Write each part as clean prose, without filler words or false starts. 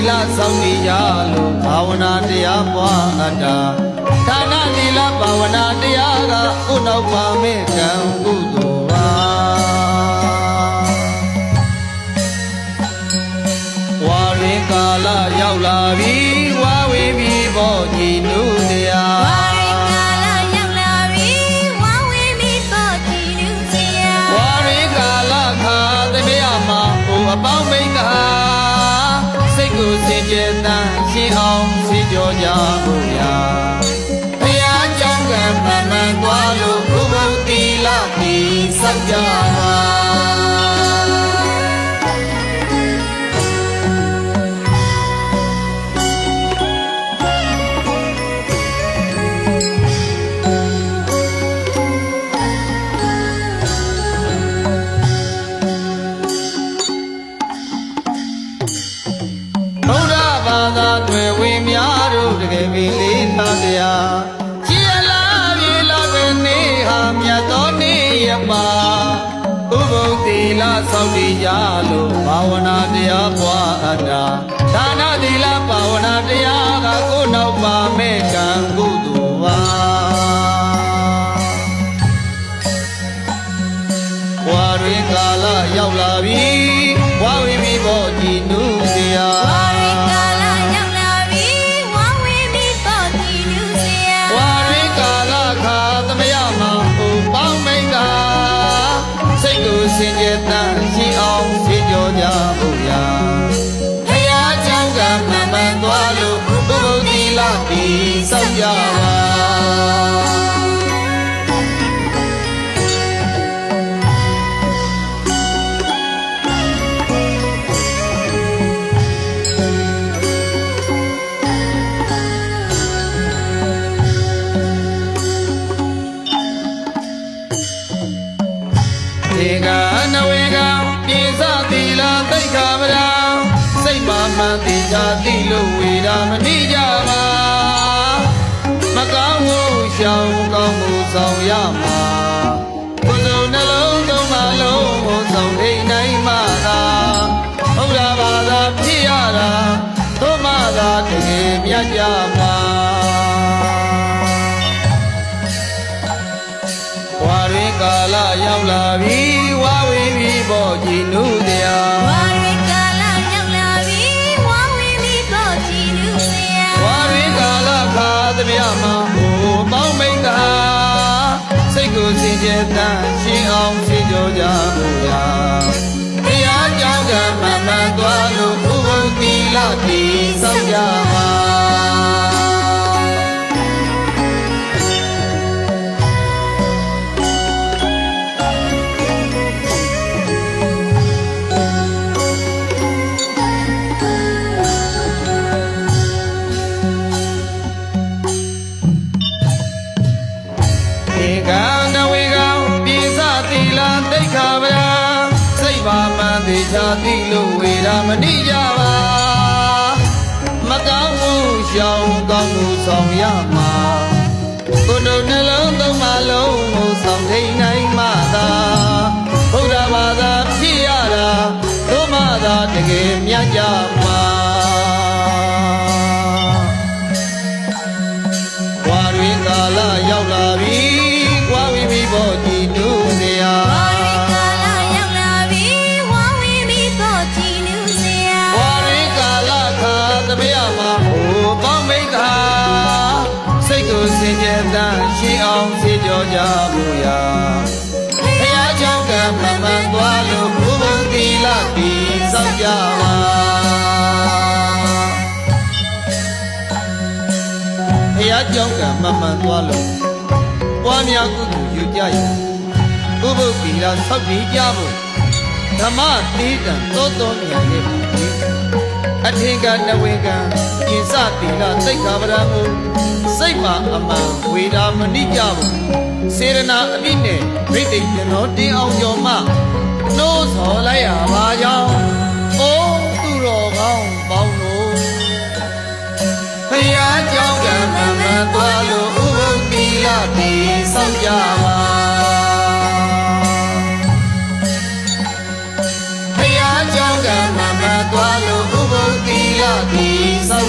လစောင့်နေကြလို့ဘာဝနာတရားပွားအပ်တာဒါနသီလဘာဝနာတရားကဥနောက်ပါမဲ့ကံကုသိုလ်ပါဝါရင်ကာလရောက်လာပြီဝါဝေပြီဘောကြည်နုတရားအပေါင်းမိတ်ကစိတ်ကိုစင်ကြယ်တန်ရှင်းအောင်စီကြောကြဖို့ရာဘုရားကြောင့်ကံမှန်မှန်သွားလို့ဘုဘုတ်တိလတိစောင့်ကြပါလေးသာတရားကြည်လာပြေလာပဲနေဟာမြတ်သောနေ့ရပါဥပုသ်သီလစောင့်တည်ကြလို့ဘာဝနာတရားပွားအပ်တာဒါနသီလဘာဝနာတရားကကိုယ်နောက်ပါမဲ့ကံကုသိုလ်ပါဝါရင်ကာလရောက်လာပြီဝါဝိမိဘောကြည်နုတရားစင်ကြယ်တန်ရှင်းအောင်စီကြောကြဖို့ရာဘုရားကြောင့်ကမှန်မှန်သွားလို့ဘုဘုတ်တိလတိစောင့်ကြပါေကနဝေကပြေစသီလသိက္ခာပဒံစိတ်ပါမှန်တိချာတိလို့ဝေဒမဏိကြပါမကောင်းမှုရှောင်ကောင်းမှုဆောင်ရမှာဘုဇုံနှလုံးသုံးပါလုံးကိုဆောင်ထိန်နိုင်မှသာဘုရားဘာသာဖြစ်ရတာသို့မှသာတကယ်မြတ်ကြပါဝါရင်ကာလရောက်လာပြီဝါဝေပြီဘောကြည်နုတရားဝါရင်ကာလရောက်လာပြီဝါဝေပြီဘောကြည်နုတရားဝါရင်ကာလခါသမျှမှာဟိုပေါင်းမိတ်ကစိတ်ကိုစင်ကြယ်တန်ရှင်းအောင်ရှင်းကြောကြဖို့ရာဘုရားကြောင့်ကမှန်မှန်သွားလို့ဘုဘုတ်တိလတိစောင့်ကြပါသေချာတိလို့ဝေဒမဏိကြပါမကောင်းမှုရှောင်ကောင်းမှုဆောင်ရမှာကိုယ်တို့နှလုံးသုံးပါလုံးကိုဆောင်ထိန်နိုင်မှသာဘုရားဘာသာဖြစ်ရတာတို့မှသာတကယ်မြတ်ကြမှာဝါရင်ကာလရောက်လာပြီဝါဝိမိဘောကြည်နုတရားစင်ကြယ်တန်ရှင်းအောင်စေကြောကြဖို့ရာဘုရားကြောင့်ကမှန်မှန်သွားလို့ဘုဘုတ်တိလတိစောင့်ကြပါဘုရားကြောင့်ကမှန်မှန်သွားလို့ပွားများကုသိုလ်ယူကြရဘုဘုတ်တိလစောင့်တည်ကြဖို့ဓမ္မတေတံသောတော်မြတ်ရဲ့အထင်ကနဝေကံပြင်းစတိလသိက္ခာပဒံကိုစိတ်မှာအမှန်ဝေဒမဏိကြဘူးစေရနာအပြည့်နဲ့ဗိတိတ်ကျွန်တော်တင်းအောင်ကျော်မှနှိုးဆော်လိုက်ရပါကြောင်းအိုးသူတော်ကောင်းပေါင်းလို့ဘုရားကြောင့်ကံမှန်မှန်သွားလို့ဥပုသ်တိလတိစောင့်ကြပါဘုရားကြောင့်ကံမှန်မှန်သွားလို့ဥပုသ်တိလတိ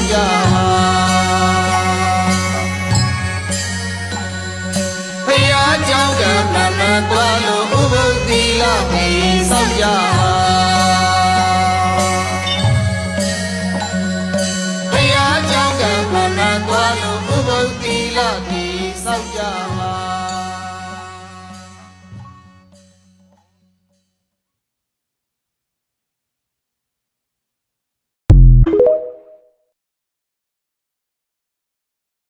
ကြ